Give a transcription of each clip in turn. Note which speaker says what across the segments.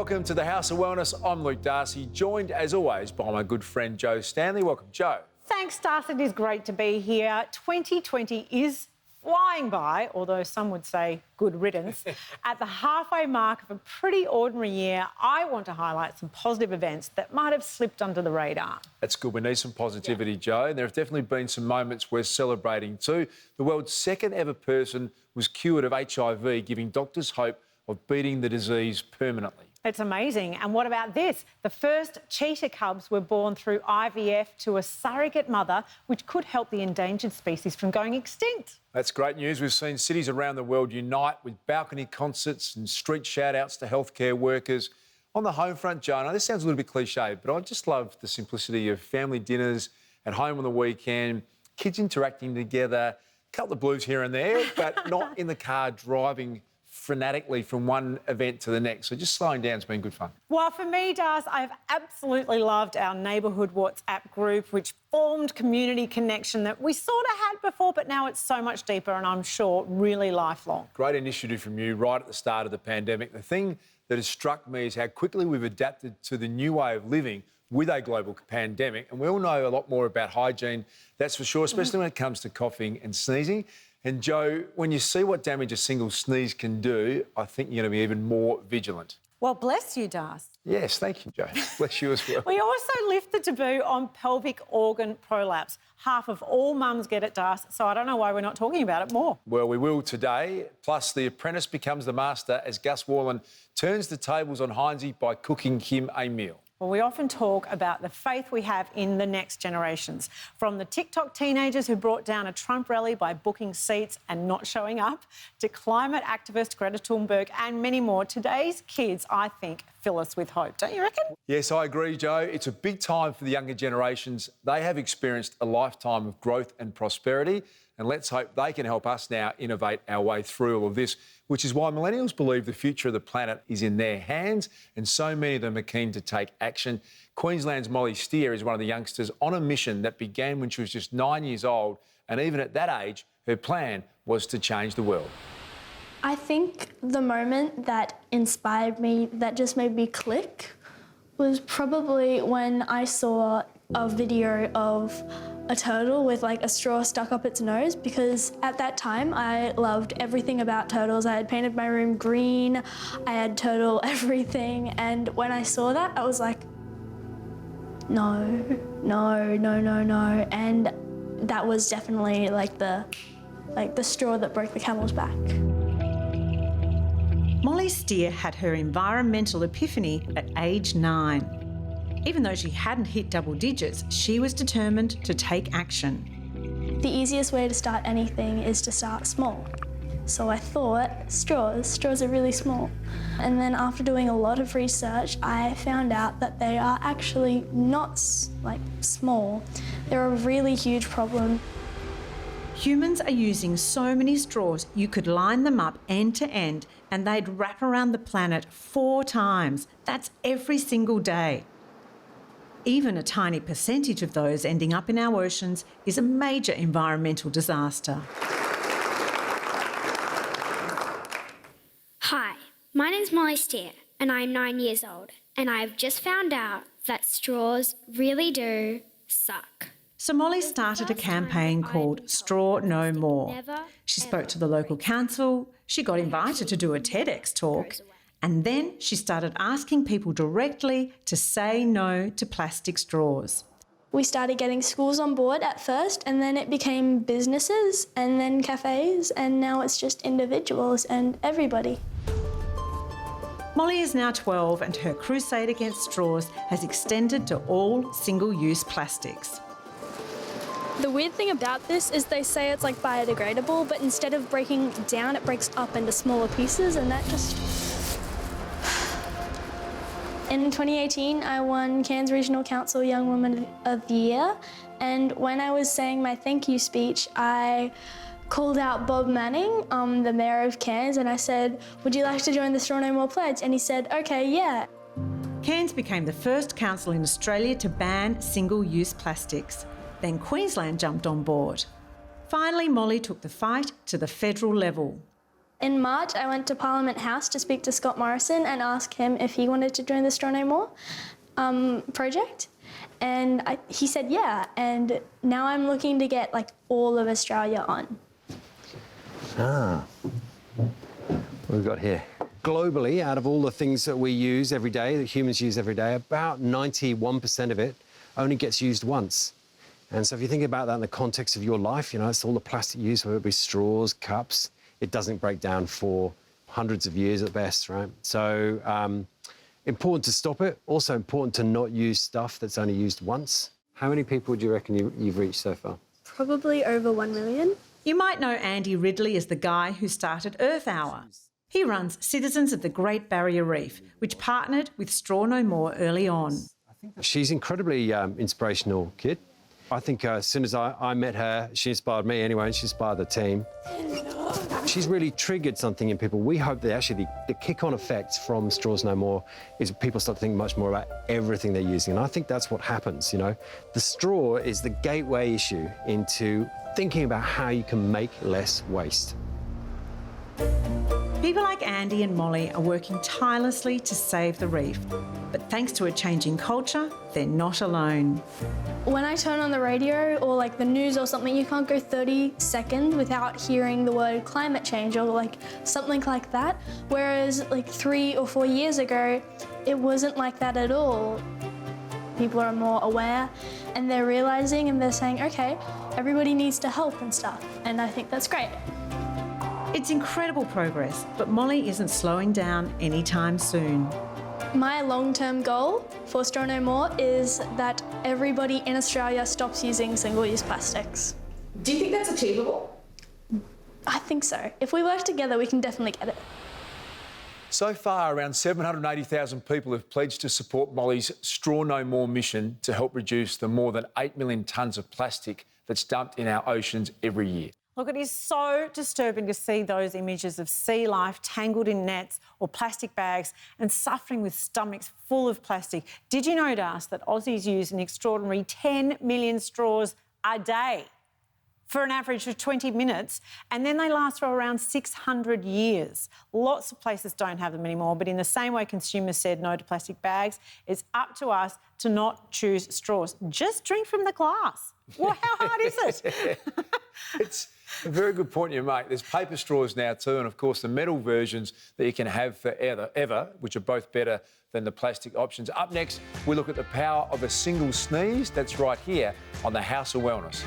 Speaker 1: welcome to the House of Wellness. I'm Luke Darcy, joined as always by my good friend Joe Stanley. Welcome, Joe.
Speaker 2: Thanks, Darcy. It is great to be here. 2020 is flying by, although some would say good riddance. At the halfway mark of a pretty ordinary year, I want to highlight some positive events that might have slipped under the radar.
Speaker 1: That's good. We need some positivity, Joe. And there have definitely been some moments we're celebrating too. The world's second ever person was cured of HIV, giving doctors hope of beating the disease permanently.
Speaker 2: It's amazing. And what about this? The first cheetah cubs were born through IVF to a surrogate mother, which could help the endangered species from going extinct.
Speaker 1: That's great news. We've seen cities around the world unite with balcony concerts and street shout-outs to healthcare workers. On the home front, Joe, now this sounds a little bit cliche, but I just love the simplicity of family dinners at home on the weekend, kids interacting together, a couple of blues here and there, but not in the car driving frenetically from one event to the next. So just slowing down has been good fun.
Speaker 2: Well, for me, Dars, I've absolutely loved our neighbourhood WhatsApp group, which formed community connection that we sort of had before, but now it's so much deeper and I'm sure really lifelong.
Speaker 1: Great initiative from you right at the start of the pandemic. The thing that has struck me is how quickly we've adapted to the new way of living with a global pandemic. And we all know a lot more about hygiene, that's for sure, especially when it comes to coughing and sneezing. And Joe, when you see what damage a single sneeze can do, I think you're going to be even more vigilant.
Speaker 2: Well, bless you, Dars.
Speaker 1: Yes, thank you, Joe. Bless you as well.
Speaker 2: We also lift the taboo on pelvic organ prolapse. Half of all mums get it, Dars, so I don't know why we're not talking about it more.
Speaker 1: Well, we will today. Plus, the apprentice becomes the master as Gus Warne turns the tables on Hinesy by cooking him a meal.
Speaker 2: Well, we often talk about the faith we have in the next generations. From the TikTok teenagers who brought down a Trump rally by booking seats and not showing up, to climate activist Greta Thunberg and many more, today's kids, I think, fill us with hope. Don't you reckon?
Speaker 1: Yes, I agree, Joe. It's a big time for the younger generations. They have experienced a lifetime of growth and prosperity, and let's hope they can help us now innovate our way through all of this, which is why millennials believe the future of the planet is in their hands, and so many of them are keen to take action. Queensland's Molly Steer is one of the youngsters on a mission that began when she was just 9 years old, and even at that age, her plan was to change the world.
Speaker 3: I think the moment that inspired me, that just made me click, was probably when I saw a video of a turtle with like a straw stuck up its nose, because at that time I loved everything about turtles. I had painted my room green, I had turtle everything, and when I saw that I was like, no, no, no, no, no, and that was definitely like the straw that broke the camel's back.
Speaker 4: Molly Steer had her environmental epiphany at age 9. Even though she hadn't hit double digits, she was determined to take action.
Speaker 3: The easiest way to start anything is to start small. So I thought, straws are really small. And then after doing a lot of research, I found out that they are actually not small. They're a really huge problem.
Speaker 4: Humans are using so many straws, you could line them up end to end and they'd wrap around the planet 4 times. That's every single day. Even a tiny percentage of those ending up in our oceans is a major environmental disaster.
Speaker 5: Hi, my name's Molly Steer and I'm 9 years old, and I've just found out that straws really do suck.
Speaker 4: So Molly started a campaign called Straw No More. She spoke to the local council, she got invited to do a TEDx talk, and then she started asking people directly to say no to plastic straws.
Speaker 3: We started getting schools on board at first, and then it became businesses and then cafes, and now it's just individuals and everybody.
Speaker 4: Molly is now 12 and her crusade against straws has extended to all single-use plastics.
Speaker 6: The weird thing about this is they say it's like biodegradable, but instead of breaking down, it breaks up into smaller pieces, and that just...
Speaker 3: In 2018, I won Cairns Regional Council Young Woman of the Year, and when I was saying my thank you speech, I called out Bob Manning, the Mayor of Cairns, and I said, "Would you like to join the Straw No More pledge?" And he said, "Okay, yeah."
Speaker 4: Cairns became the first council in Australia to ban single-use plastics. Then Queensland jumped on board. Finally, Molly took the fight to the federal level.
Speaker 3: In March, I went to Parliament House to speak to Scott Morrison and ask him if he wanted to join the Straw No More project. And he said yeah, and now I'm looking to get like all of Australia on.
Speaker 7: What have we got here? Globally, out of all the things that we use every day, that humans use every day, about 91% of it only gets used once. And so if you think about that in the context of your life, you know, it's all the plastic used, whether it be straws, cups, it doesn't break down for hundreds of years at best, right? So important to stop it. Also important to not use stuff that's only used once. How many people do you reckon you've reached so far?
Speaker 3: Probably over 1 million.
Speaker 4: You might know Andy Ridley as the guy who started Earth Hour. He runs Citizens of the Great Barrier Reef, which partnered with Straw No More early on.
Speaker 7: She's incredibly inspirational kid. I think as soon as I met her, she inspired me anyway, and she inspired the team. She's really triggered something in people. We hope that actually the kick-on effect from Straws No More is people start to think much more about everything they're using. And I think that's what happens, you know. The straw is the gateway issue into thinking about how you can make less waste.
Speaker 4: People like Andy and Molly are working tirelessly to save the reef. But thanks to a changing culture, they're not alone.
Speaker 3: When I turn on the radio or like the news or something, you can't go 30 seconds without hearing the word climate change or like something like that. Whereas like 3 or 4 years ago, it wasn't like that at all. People are more aware and they're realising and they're saying, okay, everybody needs to help and stuff. And I think that's great.
Speaker 4: It's incredible progress, but Molly isn't slowing down anytime soon.
Speaker 3: My long-term goal for Straw No More is that everybody in Australia stops using single-use plastics.
Speaker 8: Do you think that's achievable?
Speaker 3: I think so. If we work together, we can definitely get it.
Speaker 1: So far, around 780,000 people have pledged to support Molly's Straw No More mission to help reduce the more than 8 million tonnes of plastic that's dumped in our oceans every year.
Speaker 2: Look, it is so disturbing to see those images of sea life tangled in nets or plastic bags and suffering with stomachs full of plastic. Did you know, Das, that Aussies use an extraordinary 10 million straws a day for an average of 20 minutes, and then they last for around 600 years. Lots of places don't have them anymore, but in the same way consumers said no to plastic bags, it's up to us to not choose straws. Just drink from the glass. Well, how hard is it?
Speaker 1: It's a very good point you make. There's paper straws now too, and of course the metal versions that you can have forever, which are both better than the plastic options. Up next, we look at the power of a single sneeze. That's right here on the House of Wellness.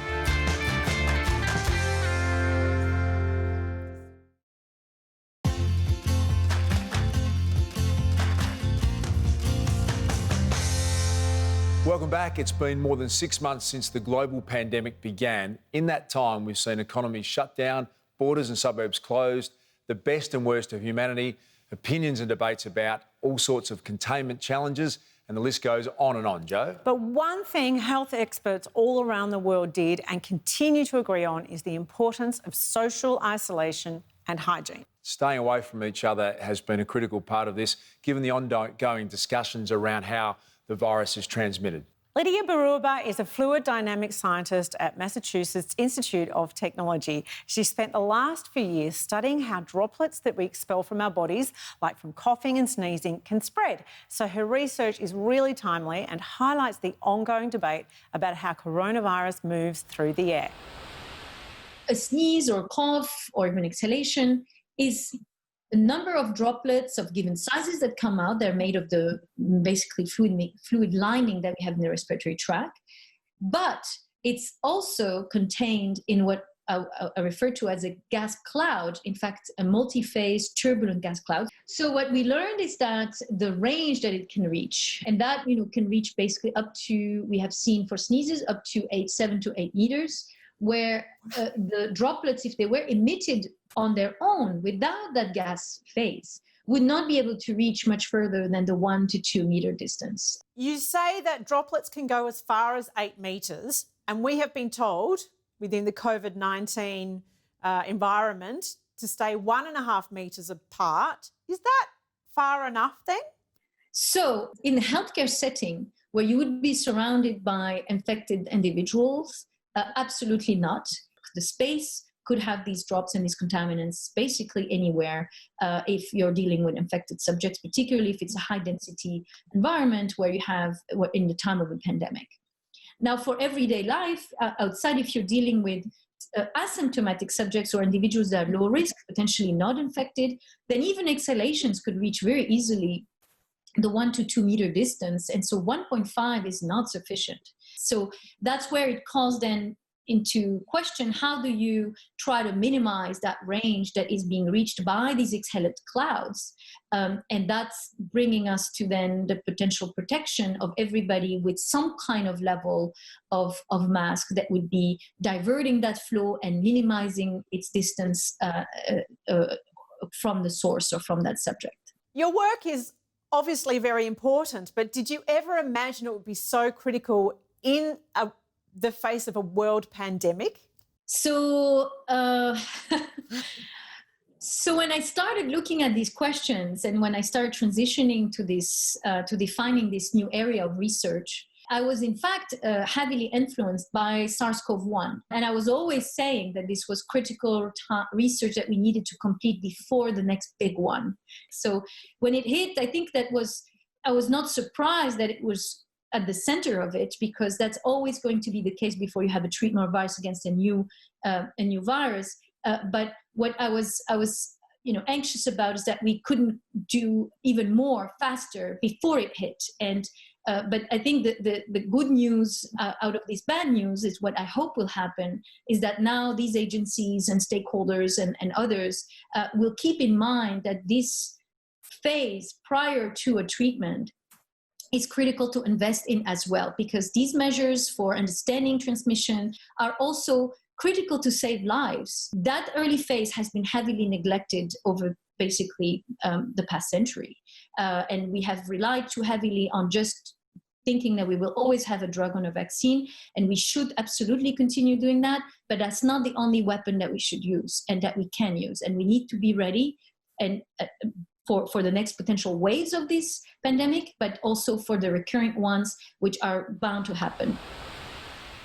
Speaker 1: Welcome back. It's been more than 6 months since the global pandemic began. In that time, we've seen economies shut down, borders and suburbs closed, the best and worst of humanity, opinions and debates about all sorts of containment challenges, and the list goes on and on, Jo.
Speaker 2: But one thing health experts all around the world did and continue to agree on is the importance of social isolation and hygiene.
Speaker 1: Staying away from each other has been a critical part of this, given the ongoing discussions around how the virus is transmitted.
Speaker 2: Lydia Baruba is a fluid dynamics scientist at Massachusetts Institute of Technology. She spent the last few years studying how droplets that we expel from our bodies, like from coughing and sneezing, can spread. So her research is really timely and highlights the ongoing debate about how coronavirus moves through the air.
Speaker 9: A sneeze or cough or even exhalation is a number of droplets of given sizes that come out. They're made of the basically fluid lining that we have in the respiratory tract. But it's also contained in what I refer to as a gas cloud, in fact, a multi-phase turbulent gas cloud. So what we learned is that the range that it can reach, and that can reach basically up to, we have seen for sneezes, up to 7 to 8 meters, where the droplets, if they were emitted on their own without that gas phase, would not be able to reach much further than the 1 to 2 meter distance.
Speaker 2: You say that droplets can go as far as 8 metres, and we have been told within the COVID-19 environment to stay 1.5 metres apart. Is that far enough then?
Speaker 9: So in a healthcare setting where you would be surrounded by infected individuals, absolutely not. The space could have these drops and these contaminants basically anywhere if you're dealing with infected subjects, particularly if it's a high-density environment where you have in the time of a pandemic. Now, for everyday life, outside, if you're dealing with asymptomatic subjects or individuals that are low risk, potentially not infected, then even exhalations could reach very easily the 1 to 2 meter distance. And so 1.5 is not sufficient. So that's where it calls then into question, how do you try to minimize that range that is being reached by these exhaled clouds? And that's bringing us to then the potential protection of everybody with some kind of level of mask that would be diverting that flow and minimizing its distance from the source or from that subject.
Speaker 2: Your work is obviously very important, but did you ever imagine it would be so critical in the face of a world pandemic?
Speaker 9: So when I started looking at these questions and when I started transitioning to this, to defining this new area of research, I was in fact heavily influenced by SARS-CoV-1. And I was always saying that this was critical research that we needed to complete before the next big one. So when it hit, I think I was not surprised that it was at the center of it, because that's always going to be the case before you have a treatment or virus against a new virus. But what I was anxious about is that we couldn't do even more faster before it hit. And but I think that the good news out of this bad news is what I hope will happen is that now these agencies and stakeholders and others will keep in mind that this phase prior to a treatment is critical to invest in as well, because these measures for understanding transmission are also critical to save lives. That early phase has been heavily neglected over basically the past century. And we have relied too heavily on just thinking that we will always have a drug or a vaccine, and we should absolutely continue doing that, but that's not the only weapon that we should use and that we can use. And we need to be ready and for the next potential waves of this pandemic, but also for the recurrent ones, which are bound to happen.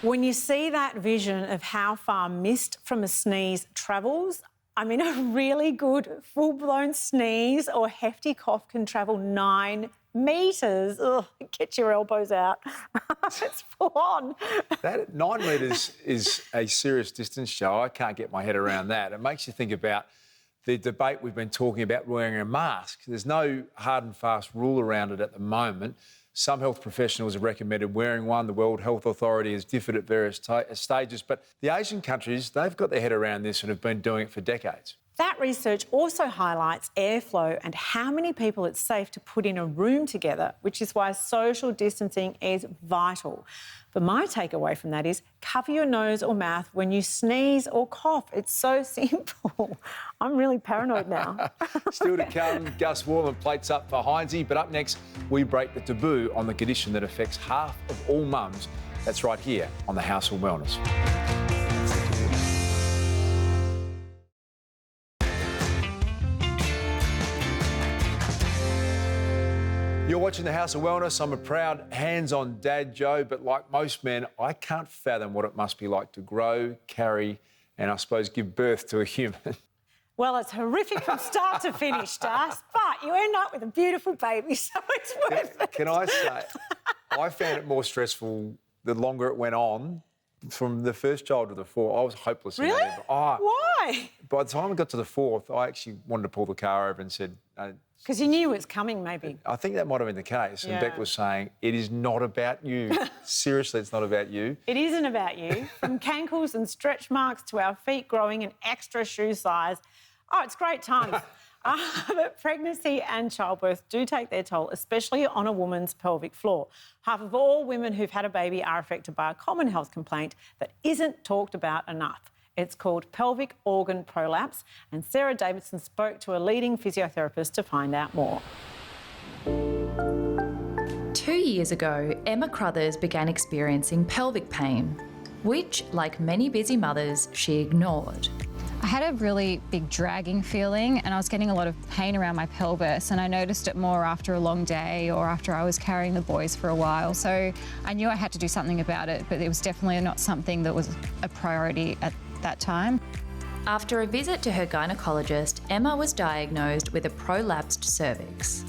Speaker 2: When you see that vision of how far mist from a sneeze travels, I mean, a really good full-blown sneeze or hefty cough can travel 9 metres. Ugh, get your elbows out. It's full on.
Speaker 1: That 9 metres is a serious distance, Joe. I can't get my head around that. It makes you think about the debate we've been talking about wearing a mask. There's no hard and fast rule around it at the moment. Some health professionals have recommended wearing one. The World Health Authority has differed at various stages. But the Asian countries, they've got their head around this and have been doing it for decades.
Speaker 2: That research also highlights airflow and how many people it's safe to put in a room together, which is why social distancing is vital. But my takeaway from that is cover your nose or mouth when you sneeze or cough. It's so simple. I'm really paranoid now.
Speaker 1: Still to come, Gus Warne plates up for Hinesy. But up next, we break the taboo on the condition that affects half of all mums. That's right here on the House of Wellness. You're watching the House of Wellness. I'm a proud hands-on dad, Joe, but like most men, I can't fathom what it must be like to grow, carry, and I suppose give birth to a human.
Speaker 2: Well, it's horrific from start to finish, Das, but you end up with a beautiful baby, so it's worth it.
Speaker 1: Can I say, I found it more stressful the longer it went on. From the first child to the fourth, I was hopeless.
Speaker 2: Really? Why?
Speaker 1: By the time I got to the fourth, I actually wanted to pull the car over and said...
Speaker 2: Because you knew it was coming, maybe.
Speaker 1: I think that might have been the case.
Speaker 2: Yeah.
Speaker 1: And Beck was saying, it is not about you. Seriously, it's not about you.
Speaker 2: It isn't about you. From cankles and stretch marks to our feet growing an extra shoe size. Oh, it's great times. But pregnancy and childbirth do take their toll, especially on a woman's pelvic floor. Half of all women who've had a baby are affected by a common health complaint that isn't talked about enough. It's called pelvic organ prolapse, and Sarah Davidson spoke to a leading physiotherapist to find out more.
Speaker 10: 2 years ago, Emma Crothers began experiencing pelvic pain, which, like many busy mothers, she ignored.
Speaker 11: I had a really big dragging feeling and I was getting a lot of pain around my pelvis, and I noticed it more after a long day or after I was carrying the boys for a while. So I knew I had to do something about it, but it was definitely not something that was a priority at that time.
Speaker 10: After a visit to her gynecologist, Emma was diagnosed with a prolapsed cervix.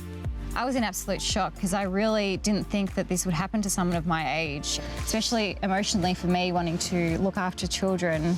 Speaker 11: I was in absolute shock because I really didn't think that this would happen to someone of my age, especially emotionally for me, wanting to look after children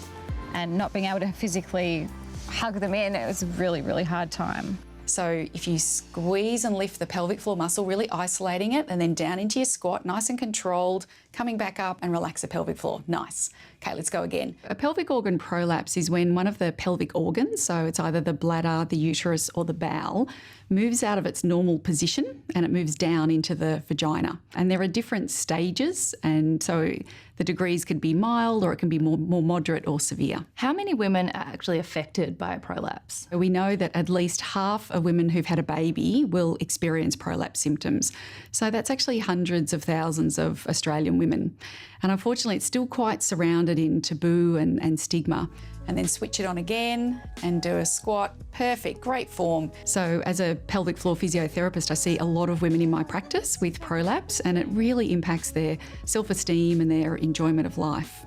Speaker 11: and not being able to physically hug them in. It was a really, really hard time.
Speaker 12: So if you squeeze and lift the pelvic floor muscle, really isolating it, and then down into your squat, nice and controlled, coming back up and relax the pelvic floor. Nice. Okay, let's go again. A pelvic organ prolapse is when one of the pelvic organs, so it's either the bladder, the uterus or the bowel, moves out of its normal position and it moves down into the vagina. And there are different stages, and so the degrees could be mild or it can be more moderate or severe.
Speaker 10: How many women are actually affected by a prolapse?
Speaker 12: We know that at least half of women who've had a baby will experience prolapse symptoms. So that's actually hundreds of thousands of Australian women. And unfortunately, it's still quite surrounded in taboo and stigma. And then switch it on again and do a squat. Perfect, great form. So as a pelvic floor physiotherapist, I see a lot of women in my practice with prolapse, and it really impacts their self-esteem and their enjoyment of life.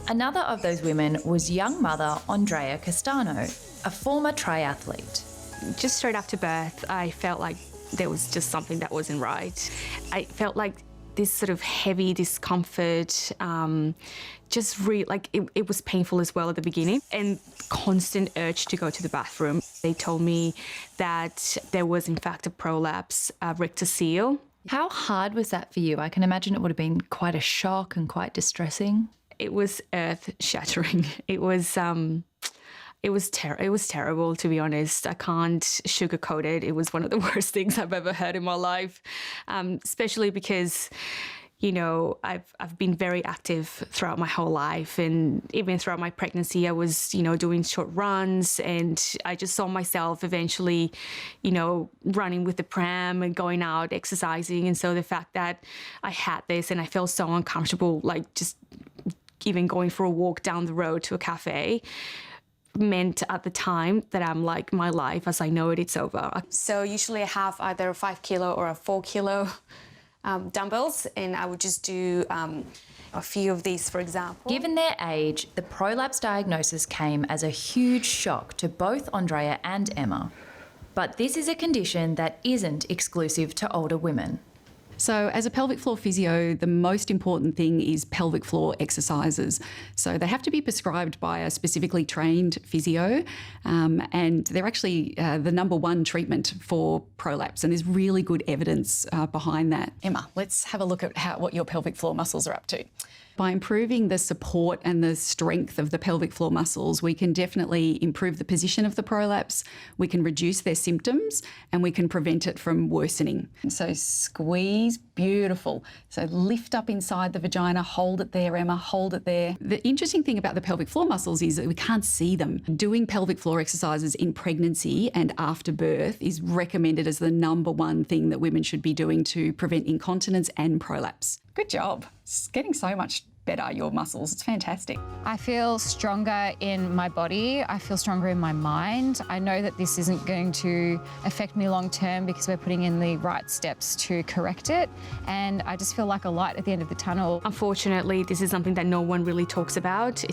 Speaker 10: Another of those women was young mother Andrea Castano, a former triathlete.
Speaker 13: Just straight after birth, I felt like there was just something that wasn't right. I felt like this sort of heavy discomfort, it was painful as well at the beginning, and constant urge to go to the bathroom. They told me that there was in fact a prolapse, rectocele.
Speaker 10: How hard was that for you? I can imagine it would have been quite a shock and quite distressing.
Speaker 13: It was earth-shattering. It was terrible, to be honest. I can't sugarcoat it. It was one of the worst things I've ever heard in my life, especially because, you know, I've been very active throughout my whole life, and even throughout my pregnancy, I was, you know, doing short runs, and I just saw myself eventually, you know, running with the pram and going out exercising. And so the fact that I had this and I felt so uncomfortable, like just even going for a walk down the road to a cafe, meant at the time that I'm like, my life as I know it, it's over. So usually I have either a 5 kilo or a 4 kilo dumbbells, and I would just do a few of these, for example.
Speaker 10: Given their age, the prolapse diagnosis came as a huge shock to both Andrea and Emma. But this is a condition that isn't exclusive to older women.
Speaker 12: So as a pelvic floor physio, the most important thing is pelvic floor exercises. So they have to be prescribed by a specifically trained physio, and they're actually the number one treatment for prolapse, and there's really good evidence behind that. Emma, let's have a look at what your pelvic floor muscles are up to. By improving the support and the strength of the pelvic floor muscles, we can definitely improve the position of the prolapse, we can reduce their symptoms, and we can prevent it from worsening. So squeeze, beautiful. So lift up inside the vagina, hold it there, Emma, hold it there. The interesting thing about the pelvic floor muscles is that we can't see them. Doing pelvic floor exercises in pregnancy and after birth is recommended as the number one thing that women should be doing to prevent incontinence and prolapse. Good job. It's getting so much better, your muscles. It's fantastic.
Speaker 11: I feel stronger in my body. I feel stronger in my mind. I know that this isn't going to affect me long term because we're putting in the right steps to correct it. And I just feel like a light at the end of the tunnel.
Speaker 13: Unfortunately, this is something that no one really talks about.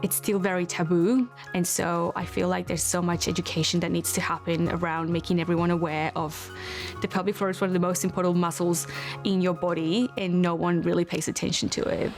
Speaker 13: It's still very taboo, and so I feel like there's so much education that needs to happen around making everyone aware of the pelvic floor is one of the most important muscles in your body, and no one really pays attention to it.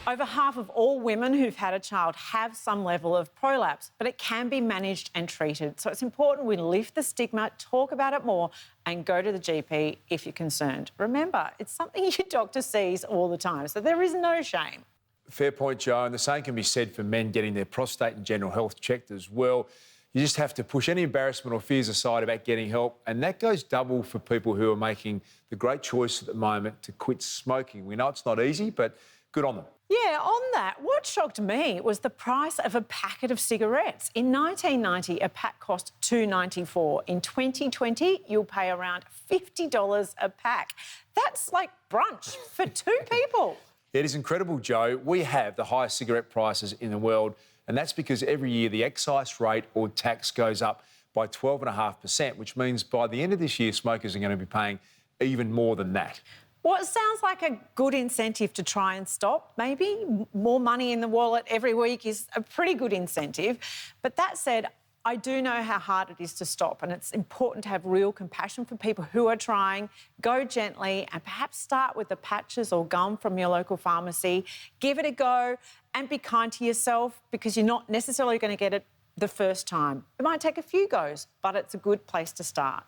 Speaker 2: Over half of all women who've had a child have some level of prolapse, but it can be managed and treated. So it's important we lift the stigma, talk about it more, and go to the GP if you're concerned. Remember, it's something your doctor sees all the time, so there is no shame.
Speaker 1: Fair point, Joe, and the same can be said for men getting their prostate and general health checked as well. You just have to push any embarrassment or fears aside about getting help, and that goes double for people who are making the great choice at the moment to quit smoking. We know it's not easy, but good on them.
Speaker 2: Yeah, on that, what shocked me was the price of a packet of cigarettes. In 1990, a pack cost $2.94. In 2020, you'll pay around $50 a pack. That's like brunch for two people.
Speaker 1: It is incredible, Joe. We have the highest cigarette prices in the world, and that's because every year the excise rate or tax goes up by 12.5%, which means by the end of this year, smokers are going to be paying even more than that.
Speaker 2: What sounds like a good incentive to try and stop, maybe more money in the wallet every week is a pretty good incentive. But that said, I do know how hard it is to stop, and it's important to have real compassion for people who are trying. Go gently and perhaps start with the patches or gum from your local pharmacy. Give it a go and be kind to yourself, because you're not necessarily going to get it the first time. It might take a few goes, but it's a good place to start.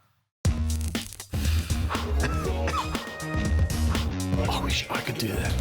Speaker 1: I wish I could do that.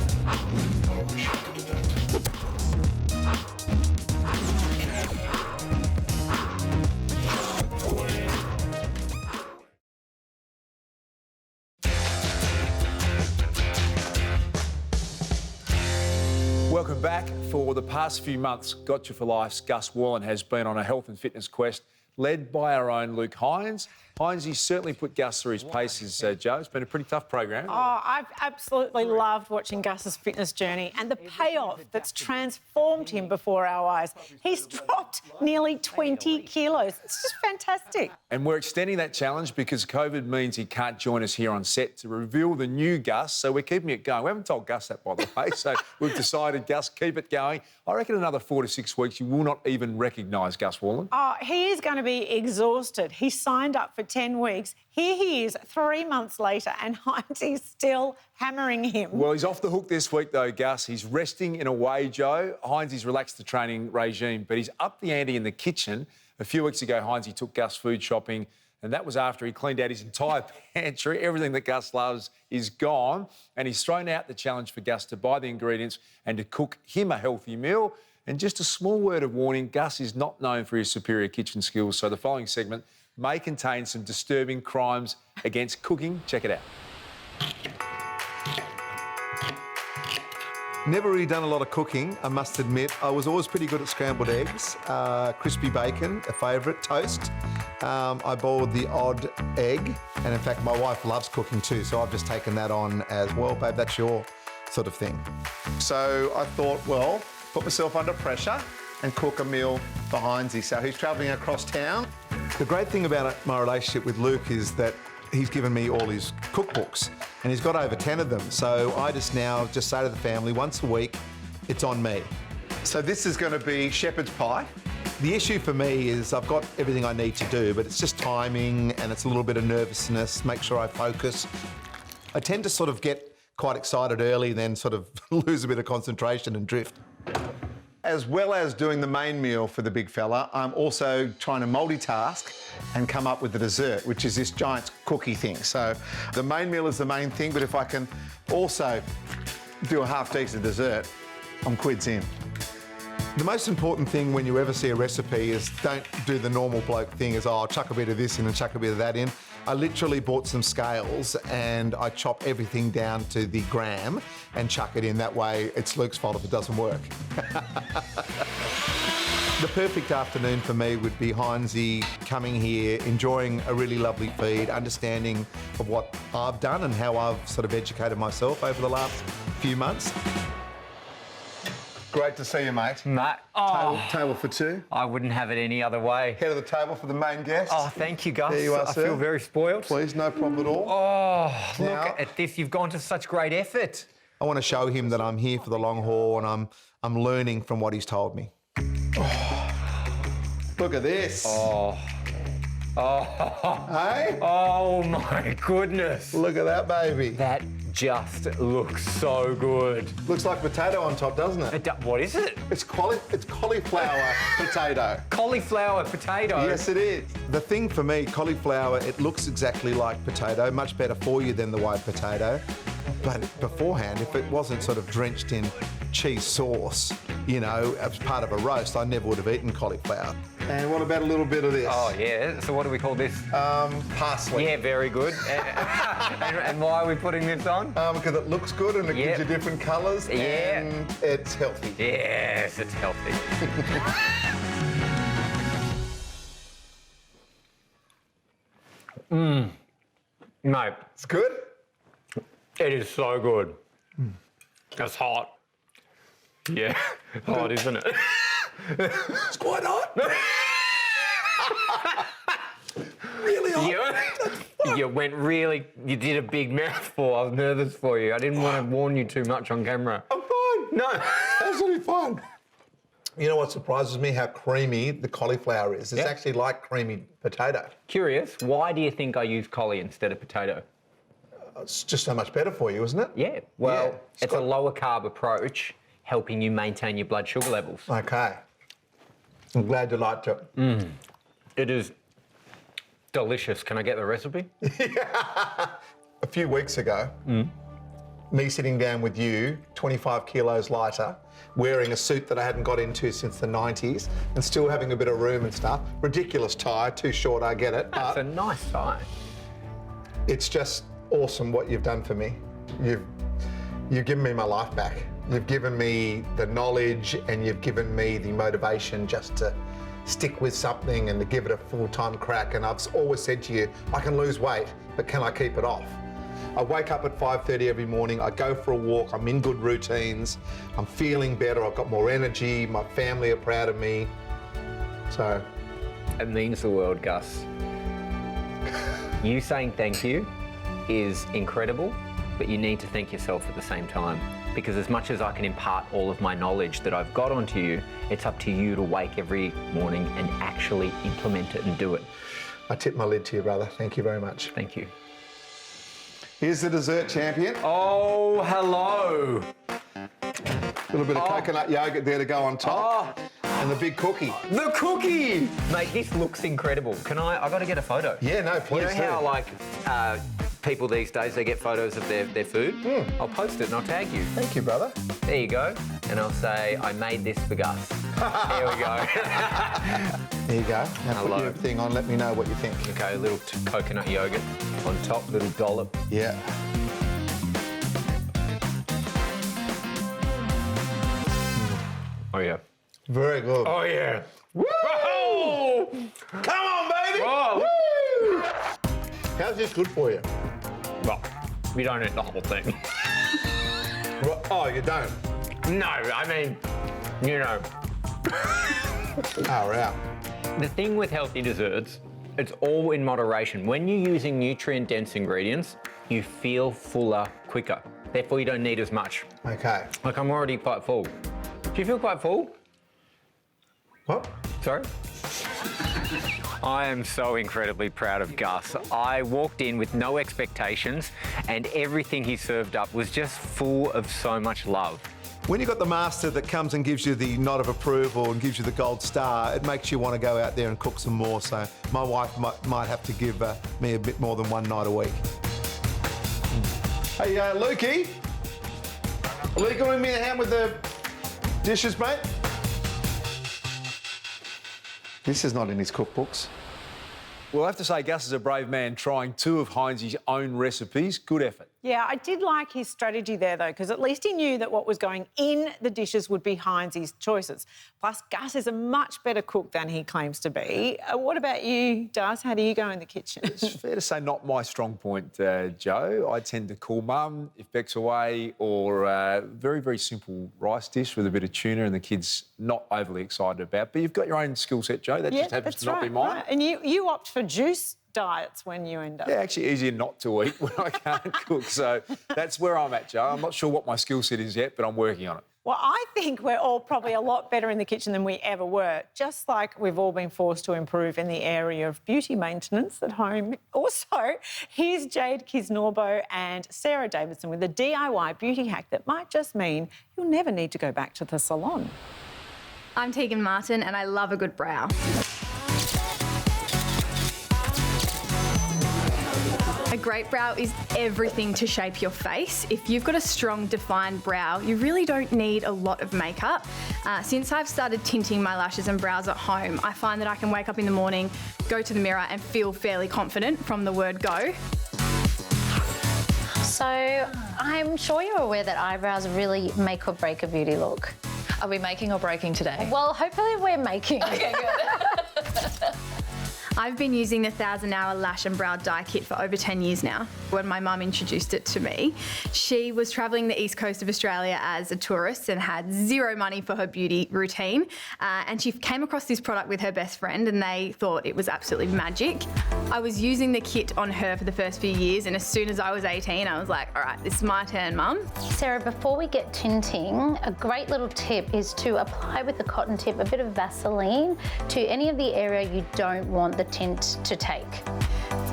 Speaker 1: Welcome back. For the past few months, Gotcha for Life's Gus Warne has been on a health and fitness quest led by our own Luke Hines. Hines, he's certainly put Gus through his paces, Joe. It's been a pretty tough program.
Speaker 2: Oh, I've absolutely loved watching Gus's fitness journey and the payoff that's transformed him before our eyes. He's dropped nearly 20 kilos. It's just fantastic.
Speaker 1: And we're extending that challenge because COVID means he can't join us here on set to reveal the new Gus, so we're keeping it going. We haven't told Gus that, by the way, so we've decided, Gus, keep it going. I reckon another 4 to 6 weeks you will not even recognise Gus Warne.
Speaker 2: Oh, he is going to be exhausted. He signed up for 10 weeks. Here he is 3 months later and Hines is still hammering him.
Speaker 1: Well, he's off the hook this week though, Gus. He's resting in a way, Joe. Hines, he's relaxed the training regime, but he's upped the ante in the kitchen. A few weeks ago, Hines, he took Gus food shopping, and that was after he cleaned out his entire pantry. Everything that Gus loves is gone, and he's thrown out the challenge for Gus to buy the ingredients and to cook him a healthy meal. And just a small word of warning, Gus is not known for his superior kitchen skills, so the following segment may contain some disturbing crimes against cooking. Check it out.
Speaker 14: Never really done a lot of cooking, I must admit. I was always pretty good at scrambled eggs, crispy bacon, a favourite, toast. I boiled the odd egg, and in fact my wife loves cooking too, so I've just taken that on as, well, babe, that's your sort of thing. So I thought, well, put myself under pressure and cook a meal for Hinesy. So he's travelling across town. The great thing about my relationship with Luke is that he's given me all his cookbooks, and he's got over 10 of them. So I now just say to the family, once a week, it's on me. So this is going to be shepherd's pie. The issue for me is I've got everything I need to do, but it's just timing and it's a little bit of nervousness, make sure I focus. I tend to sort of get quite excited early, then sort of lose a bit of concentration and drift. As well as doing the main meal for the big fella, I'm also trying to multitask and come up with the dessert, which is this giant cookie thing. So the main meal is the main thing, but if I can also do a half-decent dessert, I'm quids in. The most important thing when you ever see a recipe is don't do the normal bloke thing is, oh, I'll chuck a bit of this in and chuck a bit of that in. I literally bought some scales and I chop everything down to the gram and chuck it in. That way it's Luke's fault if it doesn't work. The perfect afternoon for me would be Hinesy coming here, enjoying a really lovely feed, understanding of what I've done and how I've sort of educated myself over the last few months. Great to see you, mate.
Speaker 15: Mate. Oh,
Speaker 14: table for two.
Speaker 15: I wouldn't have it any other way.
Speaker 14: Head of the table for the main guest.
Speaker 15: Oh, thank you, Gus.
Speaker 14: There you are,
Speaker 15: I
Speaker 14: sir.
Speaker 15: feel very spoiled.
Speaker 14: Please, no problem at all.
Speaker 15: Oh, look at this. You've gone to such great effort.
Speaker 14: I want to show him that I'm here for the long haul and I'm learning from what he's told me. Oh, look at this.
Speaker 15: Oh. Oh.
Speaker 14: Hey?
Speaker 15: Oh, my goodness.
Speaker 14: Look at that, baby.
Speaker 15: That just looks so good.
Speaker 14: Looks like potato on top, doesn't it?
Speaker 15: What is it?
Speaker 14: It's cauliflower potato.
Speaker 15: Cauliflower potato?
Speaker 14: Yes, it is. The thing for me, cauliflower, it looks exactly like potato, much better for you than the white potato. But beforehand, if it wasn't sort of drenched in cheese sauce, you know, as part of a roast, I never would have eaten cauliflower. And what about a little bit of this?
Speaker 15: Oh, yeah. So what do we call this?
Speaker 14: Parsley.
Speaker 15: Yeah, very good. And why are we putting this on?
Speaker 14: Because it looks good and it gives you different colours.
Speaker 15: Yeah.
Speaker 14: And it's healthy.
Speaker 15: Yes, it's healthy. Mate.
Speaker 14: It's good?
Speaker 15: It is so good. It's hot. Yeah, hot, isn't it?
Speaker 14: It's quite hot.
Speaker 1: really hot.
Speaker 15: You went really... You did a big mouthful. I was nervous for you. I didn't want to warn you too much on camera.
Speaker 14: I'm fine.
Speaker 15: No.
Speaker 14: Absolutely fine. You know what surprises me? How creamy the cauliflower is. It's actually like creamy potato.
Speaker 15: Curious, why do you think I use cauli instead of potato?
Speaker 14: It's just so much better for you, isn't it?
Speaker 15: Yeah, well, it's a lower carb approach, helping you maintain your blood sugar levels.
Speaker 14: Okay. I'm glad you liked it.
Speaker 15: It is delicious. Can I get the recipe?
Speaker 14: A few weeks ago, me sitting down with you, 25 kilos lighter, wearing a suit that I hadn't got into since the 90s and still having a bit of room and stuff. Ridiculous tie, too short, I get it.
Speaker 15: That's a nice tie.
Speaker 14: It's just awesome what you've done for me. You've given me my life back. You've given me the knowledge and you've given me the motivation just to stick with something and to give it a full-time crack. And I've always said to you, I can lose weight, but can I keep it off? I wake up at 5:30 every morning, I go for a walk, I'm in good routines, I'm feeling better, I've got more energy, my family are proud of me. So.
Speaker 15: It means the world, Gus. You saying thank you is incredible, but you need to thank yourself at the same time. Because as much as I can impart all of my knowledge that I've got onto you, it's up to you to wake every morning and actually implement it and do it.
Speaker 14: I tip my lid to you, brother. Thank you very much.
Speaker 15: Thank you.
Speaker 14: Here's the dessert champion.
Speaker 1: Oh, hello.
Speaker 14: A little bit of coconut yogurt there to go on top. And the big cookie.
Speaker 1: The cookie!
Speaker 15: Mate, this looks incredible. I've got to get a photo.
Speaker 14: Yeah, no, please
Speaker 15: You know how, like, people these days, they get photos of their food? I'll post it and I'll tag you.
Speaker 14: Thank you, brother.
Speaker 15: There you go. And I'll say, I made this for Gus. Here we go.
Speaker 14: There you go. Now put your thing on, let me know what you think.
Speaker 15: Okay, a little coconut yogurt on top, little dollop.
Speaker 14: Yeah.
Speaker 15: Oh, yeah.
Speaker 14: Very good.
Speaker 15: Oh, yeah.
Speaker 14: Woo! Come on, baby!
Speaker 15: Oh.
Speaker 14: Woo! How's this good for you?
Speaker 15: Well, you don't eat the whole thing.
Speaker 14: Oh, you don't?
Speaker 15: No, I mean, you know.
Speaker 14: Oh, wow.
Speaker 15: The thing with healthy desserts, it's all in moderation. When you're using nutrient-dense ingredients, you feel fuller quicker. Therefore, you don't need as much.
Speaker 14: Okay.
Speaker 15: Like, I'm already quite full. Do you feel quite full?
Speaker 14: What?
Speaker 15: Sorry? I am so incredibly proud of Gus. I walked in with no expectations and everything he served up was just full of so much love.
Speaker 14: When you've got the master that comes and gives you the nod of approval and gives you the gold star, it makes you want to go out there and cook some more. So my wife might have to give me a bit more than one night a week. Hey, Lukey. Luke, giving me a hand with the dishes, mate? This is not in his cookbooks.
Speaker 1: Well, I have to say, Gus is a brave man trying two of Hines' own recipes. Good effort.
Speaker 2: Yeah, I did like his strategy there, though, because at least he knew that what was going in the dishes would be Hines' choices. Plus, Gus is a much better cook than he claims to be. What about you, Daz? How do you go in the kitchen?
Speaker 1: It's fair to say not my strong point, Joe. I tend to call Mum if Beck's away, or a very, very simple rice dish with a bit of tuna and the kids not overly excited about. But you've got your own skill set, Joe. That just happens to not be mine.
Speaker 2: Right. And you opt for juice diets when you end up.
Speaker 1: Yeah, actually easier not to eat when I can't cook. So that's where I'm at, Joe. I'm not sure what my skill set is yet, but I'm working on it.
Speaker 2: Well, I think we're all probably a lot better in the kitchen than we ever were, just like we've all been forced to improve in the area of beauty maintenance at home. Also, here's Jade Kisnorbo and Sarah Davidson with a DIY beauty hack that might just mean you'll never need to go back to the salon.
Speaker 16: I'm Tegan Martin and I love a good brow. A great brow is everything to shape your face. If you've got a strong, defined brow, you really don't need a lot of makeup. Since I've started tinting my lashes and brows at home, I find that I can wake up in the morning, go to the mirror and feel fairly confident from the word go.
Speaker 17: So I'm sure you're aware that eyebrows really make or break a beauty look.
Speaker 10: Are we making or breaking today?
Speaker 17: Well, hopefully we're making.
Speaker 10: Okay, good.
Speaker 16: I've been using the 1000-hour lash and brow dye kit for over 10 years now. When my mum introduced it to me, she was travelling the east coast of Australia as a tourist and had zero money for her beauty routine. And she came across this product with her best friend and they thought it was absolutely magic. I was using the kit on her for the first few years, and as soon as I was 18, I was like, all right, this is my turn, Mum.
Speaker 17: Sarah, before we get tinting, a great little tip is to apply with the cotton tip a bit of Vaseline to any of the area you don't want the tint to take.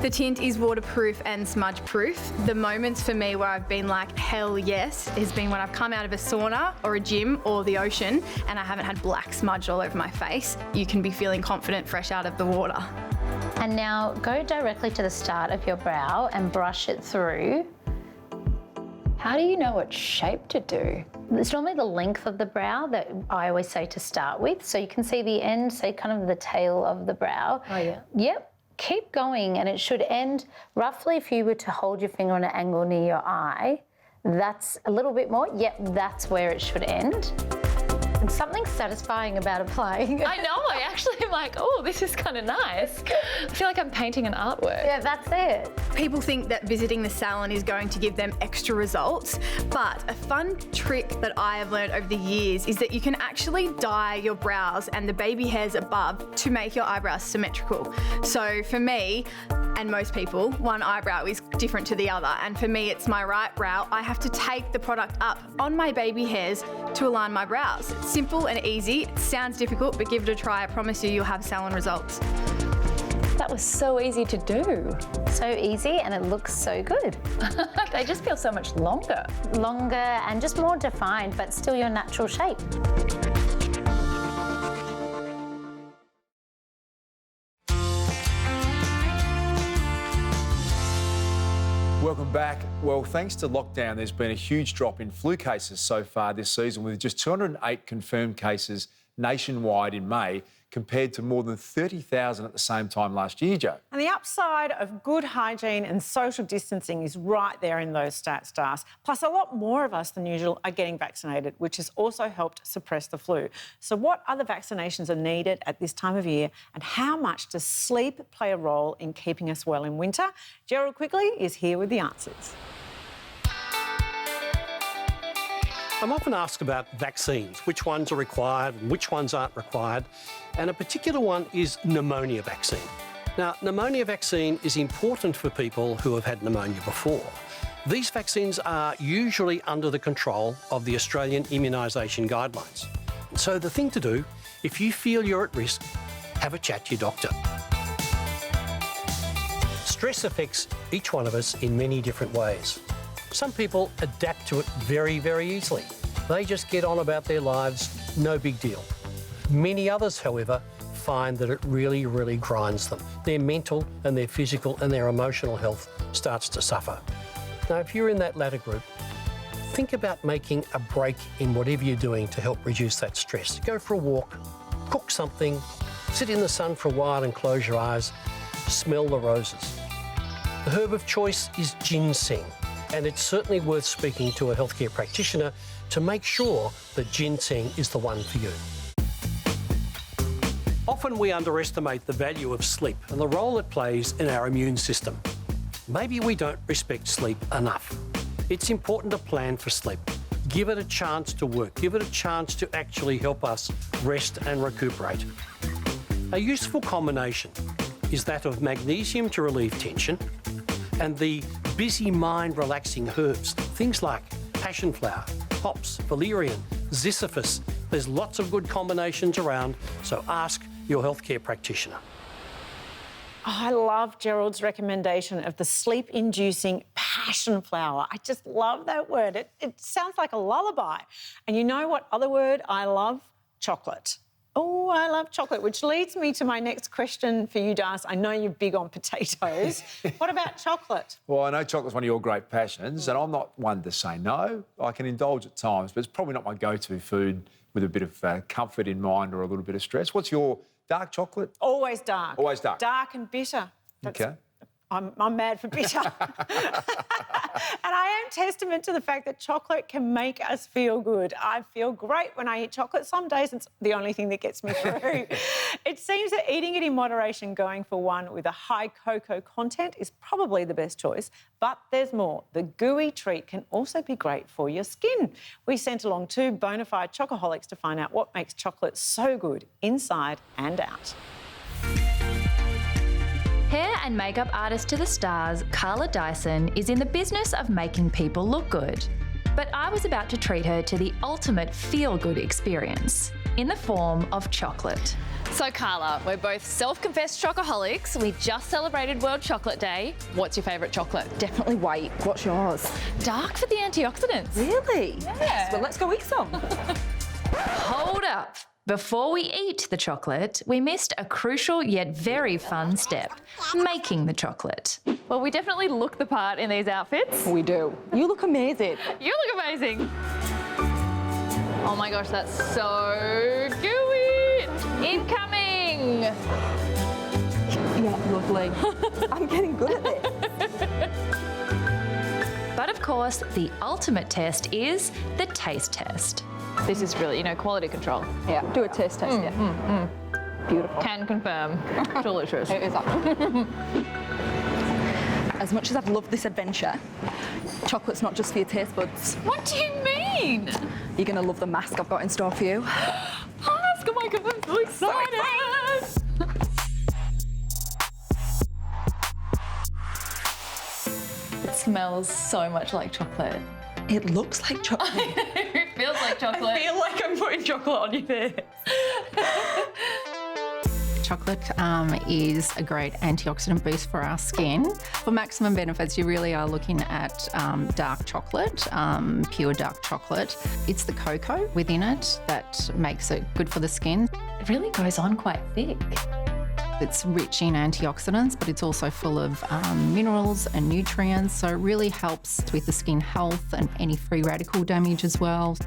Speaker 16: The tint is waterproof and smudge proof. The moments for me where I've been like, hell yes, has been when I've come out of a sauna or a gym or the ocean and I haven't had black smudge all over my face. You can be feeling confident fresh out of the water.
Speaker 17: And now go directly to the start of your brow and brush it through. How do you know what shape to do? It's normally the length of the brow that I always say to start with. So you can see the end, say kind of the tail of the brow.
Speaker 10: Oh, yeah.
Speaker 17: Yep. Keep going and it should end roughly, if you were to hold your finger on an angle near your eye, that's a little bit more. Yep, that's where it should end. And something satisfying about applying.
Speaker 10: I know, I actually am like, oh, this is kind of nice. I feel like I'm painting an artwork.
Speaker 17: Yeah, that's it.
Speaker 16: People think that visiting the salon is going to give them extra results, but a fun trick that I have learned over the years is that you can actually dye your brows and the baby hairs above to make your eyebrows symmetrical. So for me, and most people, one eyebrow is different to the other, and for me it's my right brow. I have to take the product up on my baby hairs to align my brows. It's simple and easy. It sounds difficult, but give it a try. I promise you, you'll have salon results.
Speaker 10: That was so easy to do.
Speaker 17: So easy, and it looks so good.
Speaker 10: They just feel so much longer.
Speaker 17: Longer and just more defined, but still your natural shape.
Speaker 1: Welcome back. Well, thanks to lockdown, there's been a huge drop in flu cases so far this season, with just 208 confirmed cases nationwide in May, compared to more than 30,000 at the same time last year, Jo.
Speaker 2: And the upside of good hygiene and social distancing is right there in those stats, Darcy. Plus, a lot more of us than usual are getting vaccinated, which has also helped suppress the flu. So what other vaccinations are needed at this time of year, and how much does sleep play a role in keeping us well in winter? Gerald Quigley is here with the answers.
Speaker 18: I'm often asked about vaccines, which ones are required and which ones aren't required, and a particular one is pneumonia vaccine. Now, pneumonia vaccine is important for people who have had pneumonia before. These vaccines are usually under the control of the Australian immunisation guidelines. So the thing to do, if you feel you're at risk, have a chat to your doctor. Stress affects each one of us in many different ways. Some people adapt to it very, very easily. They just get on about their lives, no big deal. Many others, however, find that it really, really grinds them. Their mental and their physical and their emotional health starts to suffer. Now, if you're in that latter group, think about making a break in whatever you're doing to help reduce that stress. Go for a walk, cook something, sit in the sun for a while and close your eyes, smell the roses. The herb of choice is ginseng, and it's certainly worth speaking to a healthcare practitioner to make sure that ginseng is the one for you. Often we underestimate the value of sleep and the role it plays in our immune system. Maybe we don't respect sleep enough. It's important to plan for sleep. Give it a chance to work. Give it a chance to actually help us rest and recuperate. A useful combination is that of magnesium to relieve tension and the busy mind relaxing herbs, things like passion flower, hops, valerian, ziziphus. There's lots of good combinations around, so ask your healthcare practitioner.
Speaker 2: I love Gerald's recommendation of the sleep-inducing passion flower. I just love that word. It sounds like a lullaby. And you know what other word I love? Chocolate. Oh, I love chocolate, which leads me to my next question for you, Darcy. I know you're big on potatoes. What about chocolate?
Speaker 1: Well, I know chocolate's one of your great passions, and I'm not one to say no. I can indulge at times, but it's probably not my go-to food with a bit of comfort in mind or a little bit of stress. What's your dark chocolate?
Speaker 2: Always dark.
Speaker 1: Always dark.
Speaker 2: Dark and bitter.
Speaker 1: Okay.
Speaker 2: I'm mad for bitter. And I giant testament to the fact that chocolate can make us feel good. I feel great when I eat chocolate. Some days it's the only thing that gets me through. It seems that eating it in moderation, going for one with a high cocoa content, is probably the best choice. But there's more. The gooey treat can also be great for your skin. We sent along 2 bona fide chocoholics to find out what makes chocolate so good inside and out.
Speaker 10: Hair and makeup artist to the stars, Carla Dyson, is in the business of making people look good. But I was about to treat her to the ultimate feel-good experience in the form of chocolate.
Speaker 19: So Carla, we're both self-confessed chocoholics. We just celebrated World Chocolate Day. What's your favourite chocolate?
Speaker 20: Definitely white. What's yours?
Speaker 19: Dark for the antioxidants.
Speaker 20: Really?
Speaker 19: Yeah.
Speaker 20: Yes, well, let's go eat some.
Speaker 10: Hold up. Before we eat the chocolate, we missed a crucial yet very fun step, making the chocolate.
Speaker 19: Well, we definitely look the part in these outfits.
Speaker 20: We do. You look amazing.
Speaker 19: You look amazing. Oh my gosh, that's so gooey. Incoming.
Speaker 20: Yeah, lovely. I'm getting good at this.
Speaker 10: But of course, the ultimate test is the taste test.
Speaker 19: This is really, quality control.
Speaker 20: Yeah, do a taste test, yeah. Beautiful.
Speaker 19: Can confirm. Delicious.
Speaker 20: It is actually. As much as I've loved this adventure, chocolate's not just for your taste buds.
Speaker 19: What do you mean?
Speaker 20: You're going to love the mask I've got in store for you.
Speaker 19: Mask! Oh my God, I'm so excited! It smells so much like chocolate.
Speaker 20: It looks like chocolate.
Speaker 19: It feels like chocolate.
Speaker 20: I feel like I'm putting chocolate on your face.
Speaker 21: Chocolate is a great antioxidant boost for our skin. For maximum benefits, you really are looking at dark chocolate, pure dark chocolate. It's the cocoa within it that makes it good for the skin.
Speaker 10: It really goes on quite thick.
Speaker 21: It's rich in antioxidants, but it's also full of minerals and nutrients, so it really helps with the skin health and any free radical damage as well.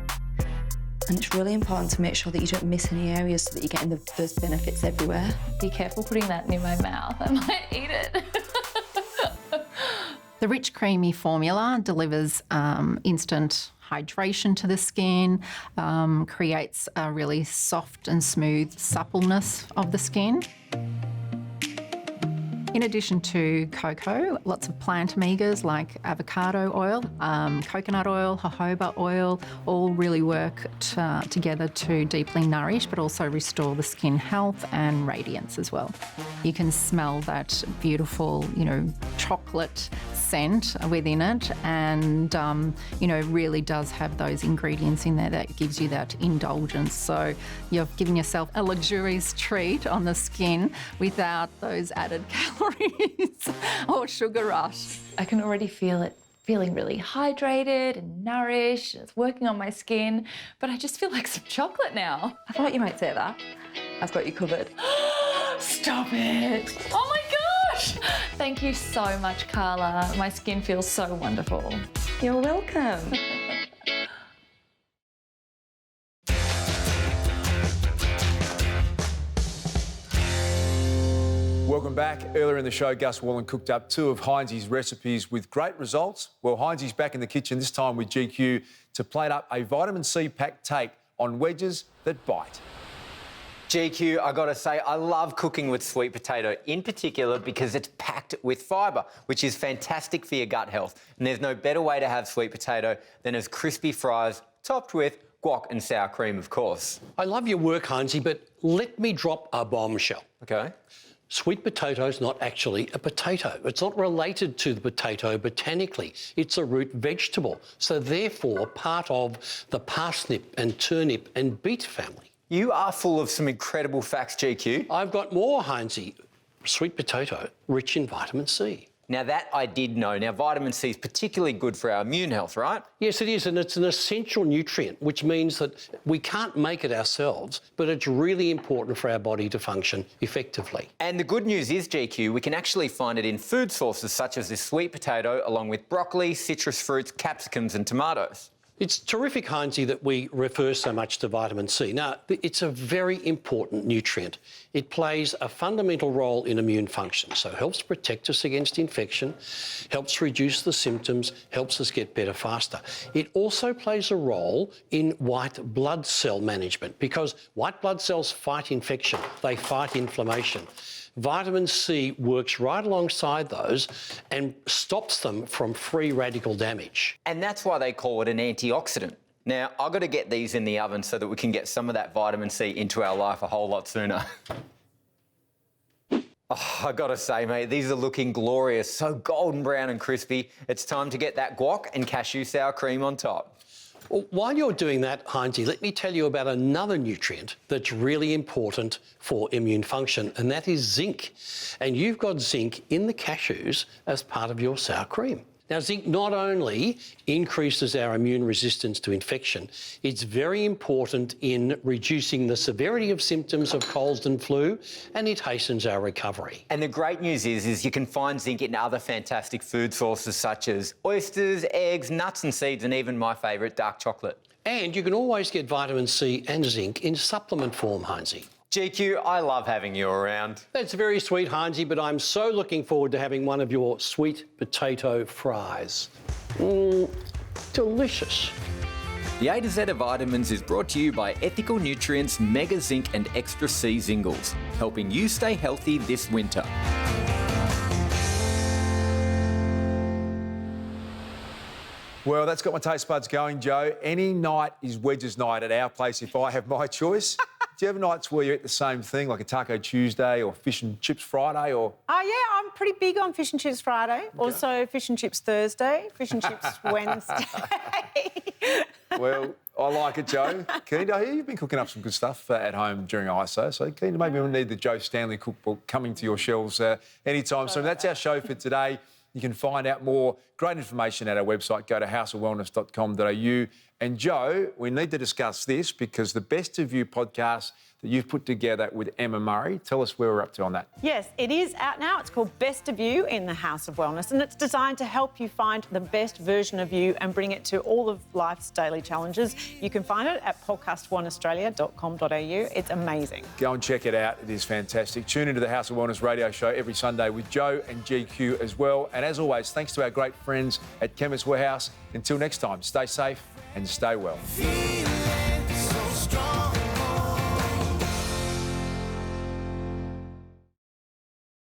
Speaker 20: And it's really important to make sure that you don't miss any areas so that you're getting those benefits everywhere.
Speaker 19: Be careful putting that near my mouth. I might eat it.
Speaker 21: The rich, creamy formula delivers instant hydration to the skin, creates a really soft and smooth suppleness of the skin. In addition to cocoa, lots of plant omegas like avocado oil, coconut oil, jojoba oil, all really work together to deeply nourish but also restore the skin health and radiance as well. You can smell that beautiful, chocolate scent within it, and really does have those ingredients in there that gives you that indulgence. So you're giving yourself a luxurious treat on the skin without those added calories or sugar rush.
Speaker 19: I can already feel it feeling really hydrated and nourished. It's working on my skin, but I just feel like some chocolate now.
Speaker 20: I thought you might say that. I've got you covered.
Speaker 19: Stop it. Oh my gosh. Thank you so much, Carla. My skin feels so wonderful.
Speaker 20: You're welcome.
Speaker 1: Welcome back. Earlier in the show, Gus Warne cooked up 2 of Heinz's recipes with great results. Well, Heinz's back in the kitchen, this time with GQ, to plate up a vitamin C-packed take on wedges that bite.
Speaker 15: GQ, I gotta say, I love cooking with sweet potato, in particular because it's packed with fibre, which is fantastic for your gut health. And there's no better way to have sweet potato than as crispy fries topped with guac and sour cream, of course.
Speaker 18: I love your work, Heinzie, but let me drop a bombshell.
Speaker 15: OK.
Speaker 18: Sweet potato is not actually a potato. It's not related to the potato botanically. It's a root vegetable, so therefore part of the parsnip and turnip and beet family.
Speaker 15: You are full of some incredible facts, GQ.
Speaker 18: I've got more, Heinzie. Sweet potato, rich in vitamin C.
Speaker 15: Now that I did know. Now vitamin C is particularly good for our immune health, right?
Speaker 18: Yes, it is, and it's an essential nutrient, which means that we can't make it ourselves, but it's really important for our body to function effectively.
Speaker 15: And the good news is, GQ, we can actually find it in food sources such as this sweet potato, along with broccoli, citrus fruits, capsicums and tomatoes.
Speaker 18: It's terrific, Heinzie, that we refer so much to vitamin C. Now, it's a very important nutrient. It plays a fundamental role in immune function, so helps protect us against infection, helps reduce the symptoms, helps us get better faster. It also plays a role in white blood cell management because white blood cells fight infection, they fight inflammation. Vitamin C works right alongside those and stops them from free radical damage.
Speaker 15: And that's why they call it an antioxidant. Now, I've got to get these in the oven so that we can get some of that vitamin C into our life a whole lot sooner. Oh, I gotta say, mate, these are looking glorious, so golden brown and crispy. It's time to get that guac and cashew sour cream on top.
Speaker 18: Well, while you're doing that, Heinzie, let me tell you about another nutrient that's really important for immune function, and that is zinc. And you've got zinc in the cashews as part of your sour cream. Now, zinc not only increases our immune resistance to infection, it's very important in reducing the severity of symptoms of colds and flu, and it hastens our recovery.
Speaker 15: And the great news is you can find zinc in other fantastic food sources such as oysters, eggs, nuts and seeds, and even my favourite, dark chocolate.
Speaker 18: And you can always get vitamin C and zinc in supplement form, Heinzie.
Speaker 15: GQ, I love having you around.
Speaker 18: That's very sweet, Heinzie, but I'm so looking forward to having one of your sweet potato fries. Delicious.
Speaker 5: The A to Z of Vitamins is brought to you by Ethical Nutrients Mega Zinc and Extra C Zingles, helping you stay healthy this winter.
Speaker 1: Well, that's got my taste buds going, Joe. Any night is Wedges night at our place if I have my choice. Do you have nights where you eat the same thing, like a Taco Tuesday or Fish and Chips Friday? Or
Speaker 2: Yeah, I'm pretty big on Fish and Chips Friday. Okay. Also, Fish and Chips Thursday, Fish and Chips Wednesday.
Speaker 1: Well, I like it, Joe. Keen to hear you've been cooking up some good stuff at home during ISO, so keen to maybe we'll need the Joe Stanley cookbook coming to your shelves anytime soon. That's our show for today. You can find out more great information at our website. Go to houseofwellness.com.au. And Joe, we need to discuss this because the Best of You podcast that you've put together with Emma Murray. Tell us where we're up to on that.
Speaker 2: Yes, it is out now. It's called Best of You in the House of Wellness, and it's designed to help you find the best version of you and bring it to all of life's daily challenges. You can find it at podcastoneaustralia.com.au. It's amazing.
Speaker 1: Go and check it out. It is fantastic. Tune into the House of Wellness radio show every Sunday with Joe and GQ as well. And as always, thanks to our great friends at Chemist Warehouse. Until next time, stay safe and stay well.